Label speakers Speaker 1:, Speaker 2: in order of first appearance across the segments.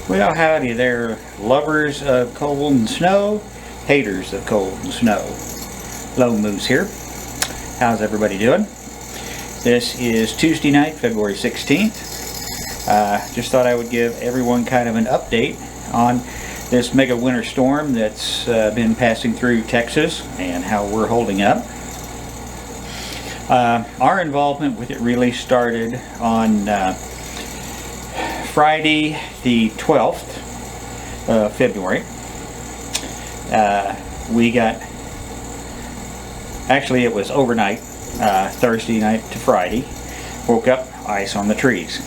Speaker 1: Well, howdy there, lovers of cold and snow, haters of cold and snow. Lone Moose here. How's everybody doing? This is Tuesday night, February 16th. Just thought I would give everyone kind of an update on this mega winter storm that's been passing through Texas and how we're holding up. Our involvement with it really started on Friday the 12th of February. We got, actually it was overnight, Thursday night to Friday. Woke up, ice on the trees.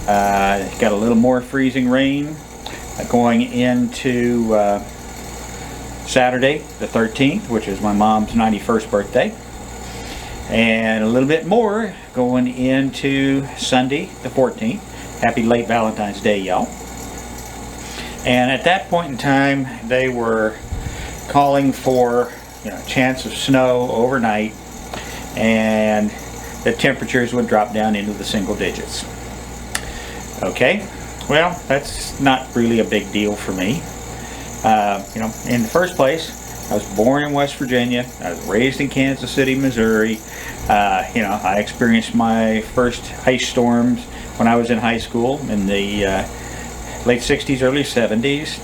Speaker 1: Got a little more freezing rain going into Saturday the 13th, which is my mom's 91st birthday. And a little bit more going into Sunday the 14th. Happy late Valentine's Day, y'all. And at that point in time, they were calling for, chance of snow overnight, and the temperatures would drop down into the single digits. Okay, well, that's not really a big deal for me. In the first place, I was born in West Virginia. I was raised in Kansas City, Missouri. I experienced my first ice storms when I was in high school in the late 60s, early 70s.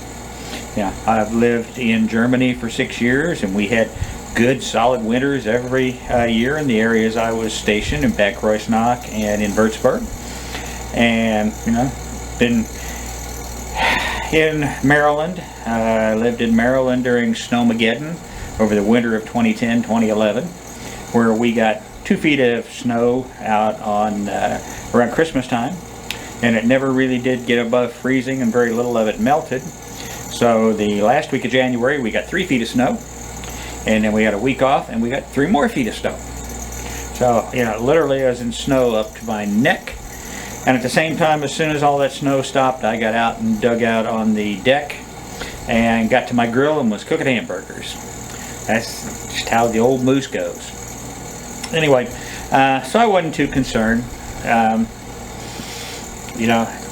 Speaker 1: I've lived in Germany for 6 years, and we had good solid winters every year in the areas I was stationed in Bad Kreuznach and in Würzburg. And been in Maryland. I lived in Maryland during Snowmageddon over the winter of 2010-2011, where we got 2 feet of snow out on around Christmas time, and it never really did get above freezing, and very little of it melted. So the last week of January we got 3 feet of snow, and then we had a week off and we got 3 more feet of snow. So literally I was in snow up to my neck. And at the same time, as soon as all that snow stopped, I got out and dug out on the deck and got to my grill and was cooking hamburgers. That's just how the old moose goes. Anyway, so I wasn't too concerned.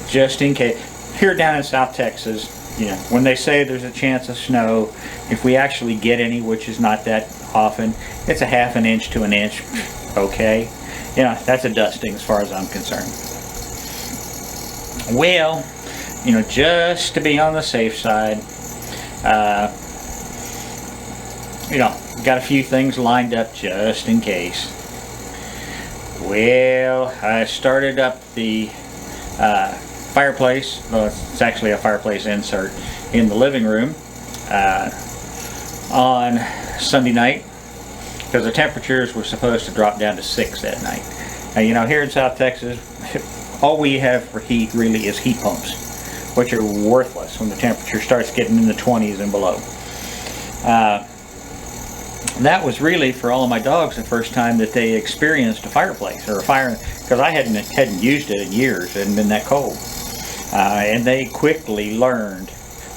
Speaker 1: Just in case. Here down in South Texas, when they say there's a chance of snow, if we actually get any, which is not that often, it's a ½ an inch to an inch. Okay. That's a dusting as far as I'm concerned. Well, just to be on the safe side, got a few things lined up just in case. Well, I started up the fireplace. Well, it's actually a fireplace insert in the living room on Sunday night, because the temperatures were supposed to drop down to 6 that night. Now, here in South Texas, all we have for heat really is heat pumps, which are worthless when the temperature starts getting in the 20s and below. That was really, for all of my dogs, the first time that they experienced a fireplace or a fire, because I hadn't used it in years. It hadn't been that cold. And they quickly learned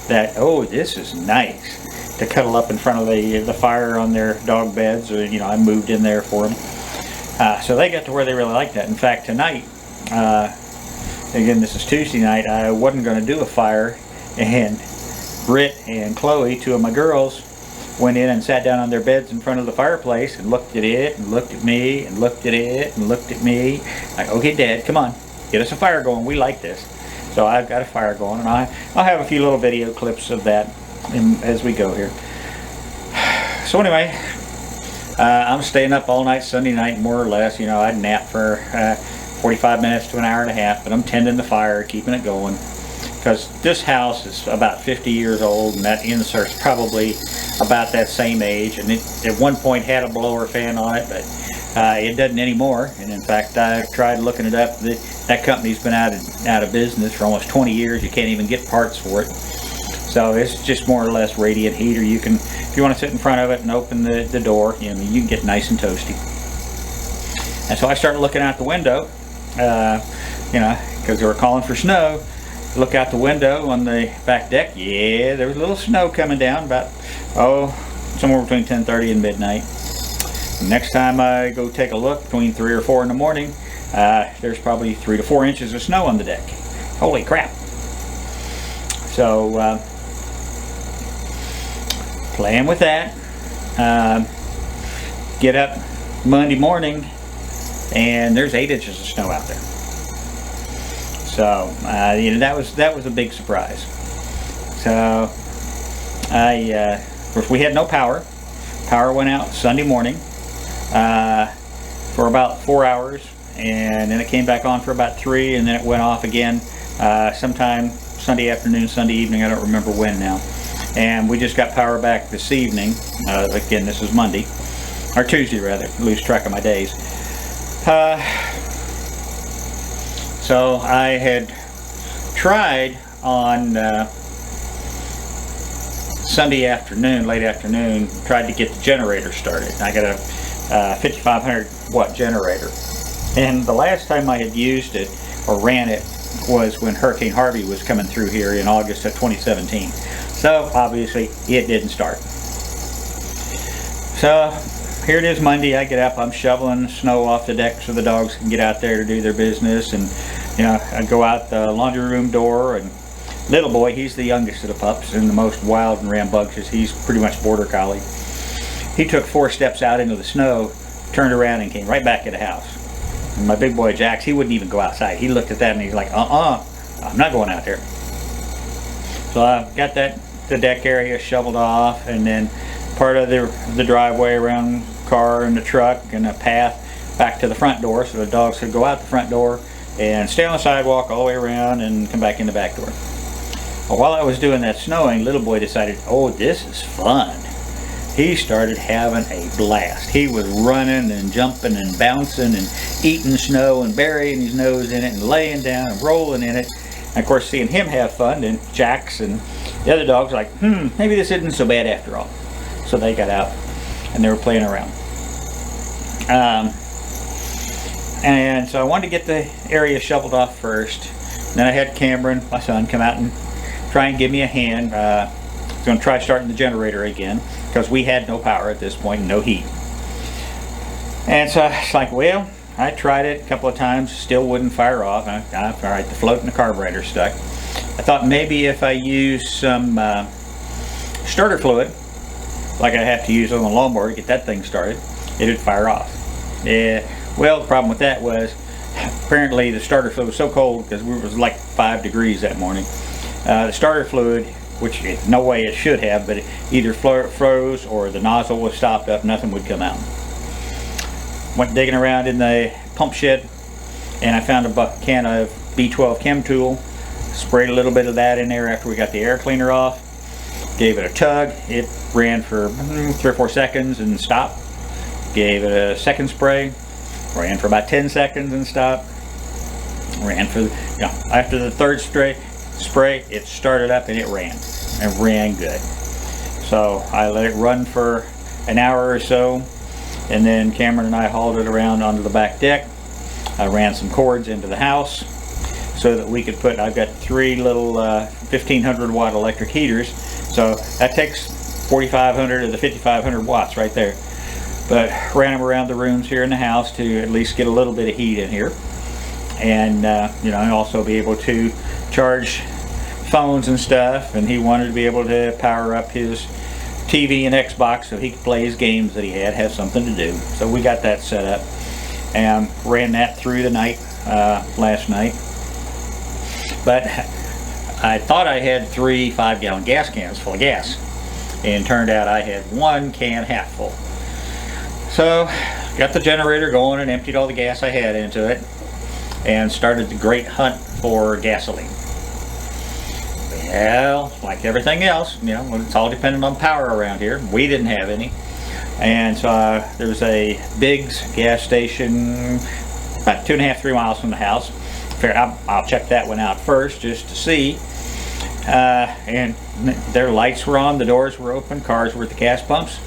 Speaker 1: that, oh, this is nice to cuddle up in front of the fire on their dog beds. Or, I moved in there for them. So they got to where they really liked that. In fact, tonight, again, this is Tuesday night, I wasn't going to do a fire, and Britt and Chloe, 2 of my girls, went in and sat down on their beds in front of the fireplace and looked at it and looked at me and looked at it and looked at me. Like, okay, Dad, come on, get us a fire going. We like this. So I've got a fire going, and I'll have a few little video clips of that as we go here. So anyway, I'm staying up all night Sunday night, more or less. I'd nap for 45 minutes to an hour and a half, but I'm tending the fire, keeping it going, because this house is about 50 years old, and that insert's probably about that same age, and it at one point had a blower fan on it, but it doesn't anymore. And in fact, I tried looking it up. That company's been out of business for almost 20 years. You can't even get parts for it. So it's just more or less radiant heat, or you can, if you want to sit in front of it and open the door, you can get nice and toasty. And so I started looking out the window, because they were calling for snow. Look out the window on the back deck. Yeah, there was a little snow coming down, about somewhere between 10:30 and midnight. Next time I go take a look, between 3 or 4 in the morning, there's probably 3 to 4 inches of snow on the deck. Holy crap. So playing with that. Get up Monday morning and there's 8 inches of snow out there. So you know, that was a big surprise. So of course we had no power. Power went out Sunday morning for about 4 hours, and then it came back on for about 3, and then it went off again sometime Sunday afternoon, Sunday evening, I don't remember when now. And we just got power back this evening. Again, this is Monday, or Tuesday rather, lose track of my days. So I had tried on Sunday afternoon, late afternoon, tried to get the generator started. I got a 5500 watt generator, and the last time I had used it or ran it was when Hurricane Harvey was coming through here in August of 2017. So obviously it didn't start. So here it is Monday. I get up, I'm shoveling snow off the deck so the dogs can get out there to do their business, and you know, I go out the laundry room door, and little boy, he's the youngest of the pups and the most wild and rambunctious. He's pretty much border collie. He took 4 steps out into the snow, turned around and came right back to the house. And my big boy Jax, he wouldn't even go outside. He looked at that and he's like, I'm not going out there. So I got the deck area shoveled off, and then part of the driveway around the car and the truck, and a path back to the front door so the dogs could go out the front door and stay on the sidewalk all the way around and come back in the back door. Well, while I was doing that snowing, little boy decided, oh, this is fun. He started having a blast. He was running and jumping and bouncing and eating snow and burying his nose in it and laying down and rolling in it. And of course, seeing him have fun, and Jax and the other dogs were like, maybe this isn't so bad after all. So they got out and they were playing around. And so I wanted to get the area shoveled off first. Then I had Cameron, my son, come out and try and give me a hand. I was going to try starting the generator again, because we had no power at this point and no heat. And so it's like, well, I tried it a couple of times, still wouldn't fire off. All right, the float and the carburetor stuck. I thought maybe if I use some starter fluid, like I have to use on the lawnmower to get that thing started, it'd fire off. Yeah. Well, the problem with that was apparently the starter fluid was so cold, because it was like 5 degrees that morning. The starter fluid, which no way it should have, but it either froze or the nozzle was stopped up, nothing would come out. Went digging around in the pump shed, and I found a can of B12 chem tool, sprayed a little bit of that in there after we got the air cleaner off, gave it a tug. It ran for 3 or 4 seconds and stopped. Gave it a second spray, ran for about 10 seconds and stopped. Ran for, after the third spray, it started up and it ran good. So I let it run for an hour or so, and then Cameron and I hauled it around onto the back deck. I ran some cords into the house so that we could put, I've got 3 little 1500 watt electric heaters, so that takes 4500 of the 5500 watts right there. But ran them around the rooms here in the house to at least get a little bit of heat in here, and also be able to charge phones and stuff. And he wanted to be able to power up his TV and Xbox so he could play his games that he had, have something to do. So we got that set up and ran that through the night last night. But I thought I had 3 5-gallon gas cans full of gas, and turned out I had 1 can half full. So got the generator going and emptied all the gas I had into it, and started the great hunt for gasoline. Well, like everything else, it's all dependent on power around here. We didn't have any. And so there's a Biggs gas station about 2.5 3 miles from the house. I'll check that one out first just to see. And their lights were on, the doors were open, cars were at the gas pumps.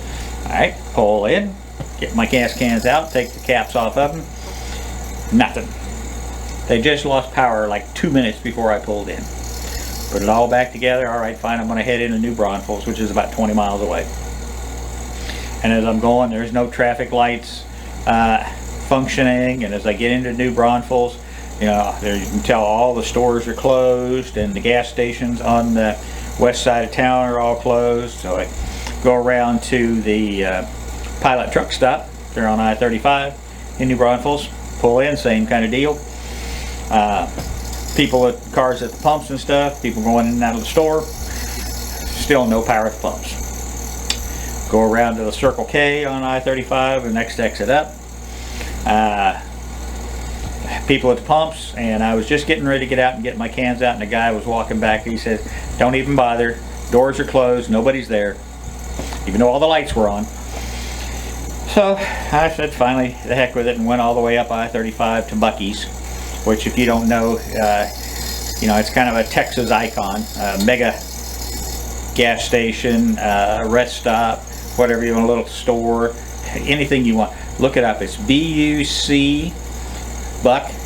Speaker 1: Alright, pull in, get my gas cans out, take the caps off of them. Nothing. They just lost power like 2 minutes before I pulled in. Put it all back together. Alright, fine, I'm going to head into New Braunfels, which is about 20 miles away. And as I'm going, there's no traffic lights functioning, and as I get into New Braunfels, You know, there you can tell all the stores are closed, and the gas stations on the west side of town are all closed. So I go around to the Pilot truck stop. They're on I-35 in New Braunfels. Pull in, same kind of deal. People with cars at the pumps and stuff, people going in and out of the store. Still no power at the pumps. Go around to the Circle K on I-35, the next exit up. People at the pumps, and I was just getting ready to get out and get my cans out, and the guy was walking back. He said, "Don't even bother. Doors are closed. Nobody's there," even though all the lights were on. So I said, finally, the heck with it, and went all the way up I-35 to Buc-ee's, which, if you don't know, you know, it's kind of a Texas icon, mega gas station, rest stop, whatever you want, a little store, anything you want. Look it up. It's B-U-C Buc-E-E''S,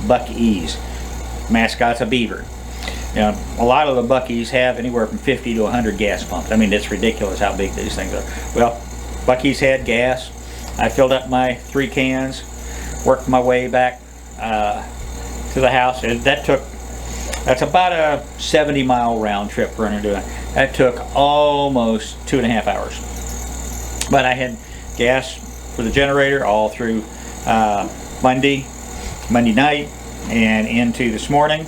Speaker 1: Buc-ee's. Mascot's a beaver. You know, a lot of the Buc-ee's have anywhere from 50 to 100 gas pumps. I mean, it's ridiculous how big these things are. Well, Buc-ee's had gas. I filled up my 3 cans, worked my way back to the house. That's about a 70-mile round trip we're going to do. That took almost 2.5 hours. But I had gas for the generator all through Monday night and into this morning.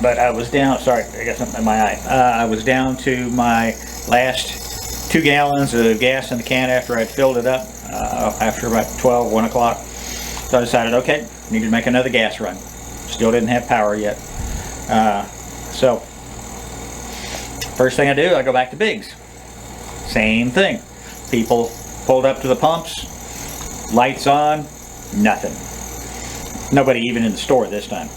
Speaker 1: But I was down, sorry, I got something in my eye. I was down to my last 2 gallons of gas in the can after I'd filled it up after about 1 o'clock. So I decided, okay, need to make another gas run. Still didn't have power yet. So first thing I do, I go back to Biggs. Same thing. People pulled up to the pumps, lights on, nothing. Nobody even in the store this time.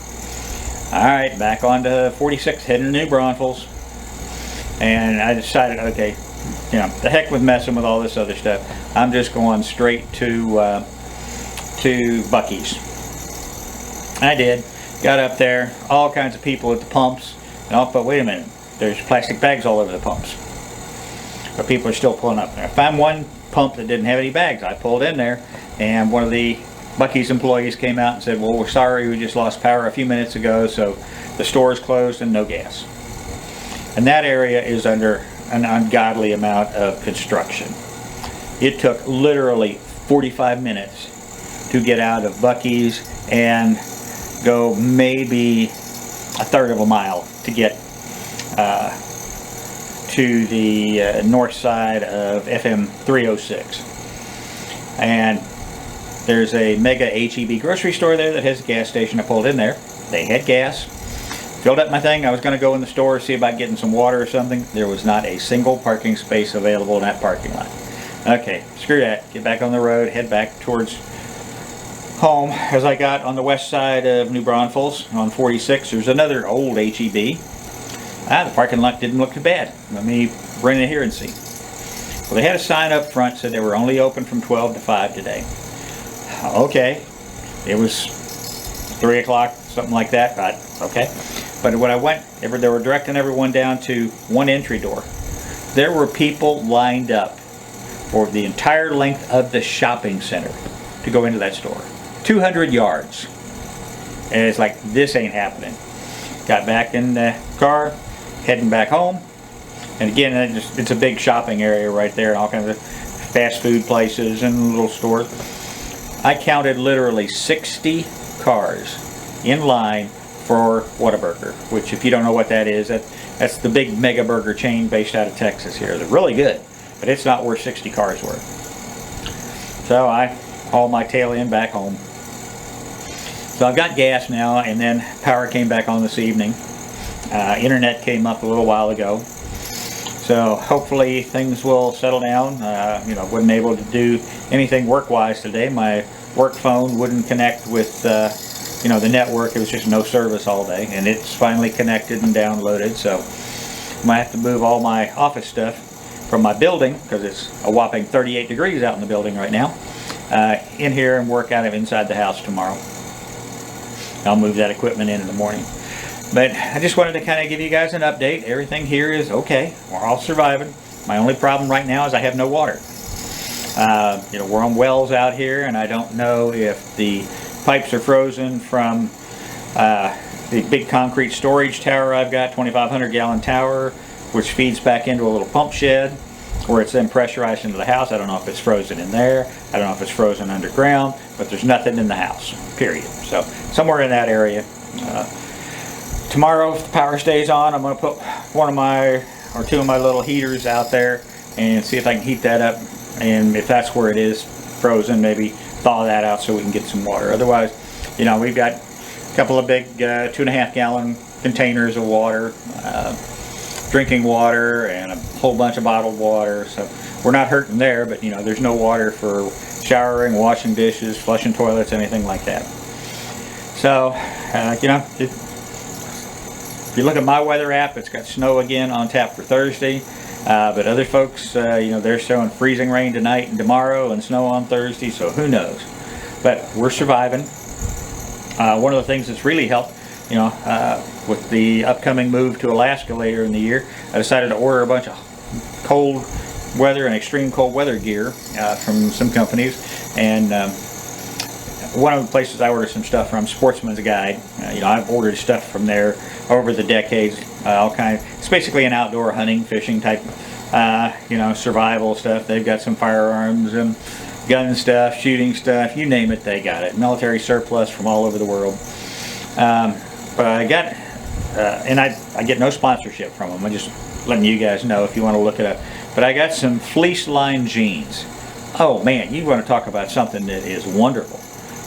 Speaker 1: Alright, back on to 46, heading to New Braunfels. And I decided, okay, you know, the heck with messing with all this other stuff. I'm just going straight to Buc-ee's. I did. Got up there, all kinds of people at the pumps. And oh, but wait a minute, there's plastic bags all over the pumps. But people are still pulling up there. I found one pump that didn't have any bags. I pulled in there, and one of the Buc-ee's employees came out and said, "Well, we're sorry, we just lost power a few minutes ago, so the store is closed and no gas." And that area is under an ungodly amount of construction. It took literally 45 minutes to get out of Buc-ee's and go maybe 1/3 of a mile to get to the north side of FM 306. And there's a mega HEB grocery store there that has a gas station. I pulled in there. They had gas. Filled up my thing. I was going to go in the store, see about getting some water or something. There was not a single parking space available in that parking lot. Okay, screw that. Get back on the road, head back towards home. As I got on the west side of New Braunfels on 46, there's another old HEB. The parking lot didn't look too bad. Let me bring it here and see. Well, they had a sign up front said they were only open from 12 to 5 today. Okay, it was 3 o'clock, something like that, but okay. But when I went, they were directing everyone down to one entry door. There were people lined up for the entire length of the shopping center to go into that store. 200 yards. And it's like, this ain't happening. Got back in the car, heading back home. And again, it's a big shopping area right there, and all kinds of fast food places and little stores. I counted literally 60 cars in line for Whataburger, which, if you don't know what that is, that's the big mega burger chain based out of Texas here. They're really good, but it's not worth 60 cars worth. So I hauled my tail end back home. So I've got gas now, and then power came back on this evening. Internet came up a little while ago. So hopefully things will settle down. You know, wasn't able to do anything work-wise today. My work phone wouldn't connect with you know, the network. It was just no service all day, and it's finally connected and downloaded. So I might have to move all my office stuff from my building, because it's a whopping 38 degrees out in the building right now, in here and work out of inside the house tomorrow. I'll move that equipment in the morning. But I just wanted to kind of give you guys an update. Everything here is okay. We're all surviving. My only problem right now is I have no water. You know, we're on wells out here, and I don't know if the pipes are frozen from the big concrete storage tower I've got, 2,500 gallon tower, which feeds back into a little pump shed, where it's then pressurized into the house. I don't know if it's frozen in there. I don't know if it's frozen underground, but there's nothing in the house, period. So somewhere in that area. Tomorrow, if the power stays on, I'm going to put one of my, or two of my little heaters out there and see if I can heat that up. And if that's where it is frozen, maybe thaw that out so we can get some water. Otherwise, you know, we've got a couple of big 2.5 gallon containers of water, drinking water, and a whole bunch of bottled water. So we're not hurting there, but you know, there's no water for showering, washing dishes, flushing toilets, anything like that. So, you know, if you look at my weather app, it's got snow again on tap for Thursday. But other folks, you know, they're showing freezing rain tonight and tomorrow and snow on Thursday, so who knows. But we're surviving. One of the things that's really helped, you know, with the upcoming move to Alaska later in the year, I decided to order a bunch of cold weather and extreme cold weather gear from some companies. And one of the places I ordered some stuff from, Sportsman's Guide, you know, I've ordered stuff from there over the decades, all kind of, it's basically an outdoor hunting, fishing type, you know, survival stuff. They've got some firearms and gun stuff, shooting stuff, you name it, they got it. Military surplus from all over the world. But I got, and I get no sponsorship from them. I'm just letting you guys know if you want to look it up. But I got some fleece lined jeans. Oh man, you want to talk about something that is wonderful.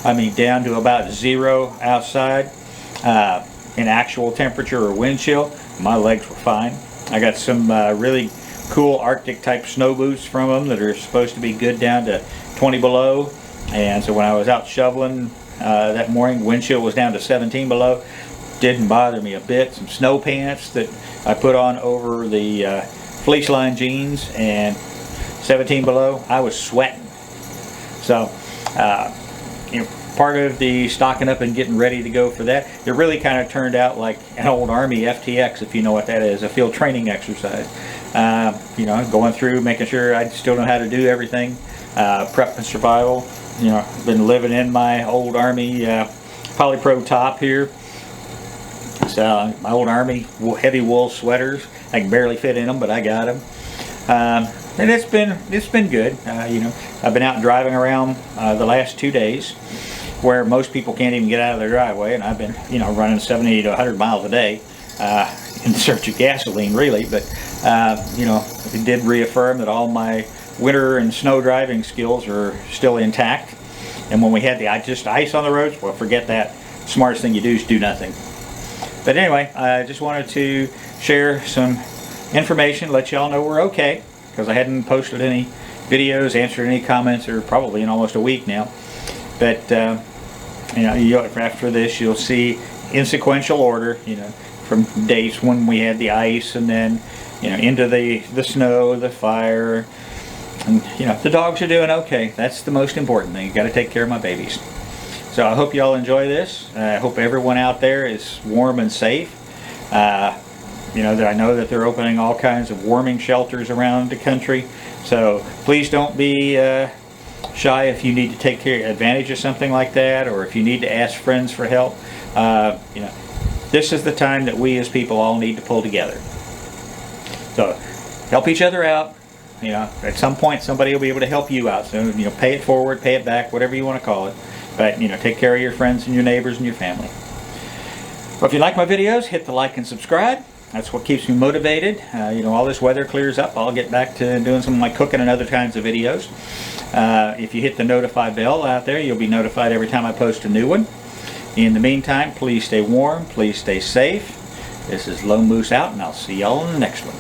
Speaker 1: I mean, down to about 0 outside in actual temperature or wind chill. My legs were fine. I got some really cool Arctic type snow boots from them that are supposed to be good down to 20 below. And so when I was out shoveling that morning, wind chill was down to 17 below. Didn't bother me a bit. Some snow pants that I put on over the fleece lined jeans, and 17 below, I was sweating. So, you know, part of the stocking up and getting ready to go for that, it really kind of turned out like an old Army FTX, if you know what that is, a field training exercise. You know, going through, making sure I still know how to do everything, prep and survival. You know, I've been living in my old Army polypro top here. So my old Army heavy wool sweaters, I can barely fit in them, but I got them. And it's been good. You know, I've been out driving around the last 2 days, where most people can't even get out of their driveway, and I've been, you know, running 70 to 100 miles a day in search of gasoline, really. But you know, it did reaffirm that all my winter and snow driving skills are still intact. And when we had the ice on the roads, well, forget that. Smartest thing you do is do nothing. But anyway, I just wanted to share some information, let y'all know we're okay, because I hadn't posted any videos, answered any comments, or probably in almost a week now. But you know, after this, you'll see in sequential order, you know, from dates when we had the ice, and then, you know, into the snow, the fire, and you know, the dogs are doing okay. That's the most important thing. You got to take care of my babies. So I hope y'all enjoy this. I hope everyone out there is warm and safe. You know, that I know that they're opening all kinds of warming shelters around the country. So please don't be shy if you need to take advantage of something like that, or if you need to ask friends for help. You know, this is the time that we as people all need to pull together. So help each other out. You know, at some point somebody will be able to help you out. So, you know, pay it forward, pay it back, whatever you want to call it. But, you know, take care of your friends and your neighbors and your family. Well, if you like my videos, hit the like and subscribe. That's what keeps me motivated. You know, all this weather clears up, I'll get back to doing some of my cooking and other kinds of videos. If you hit the notify bell out there, you'll be notified every time I post a new one. In the meantime, please stay warm, please stay safe. This is Lone Moose out, and I'll see y'all in the next one.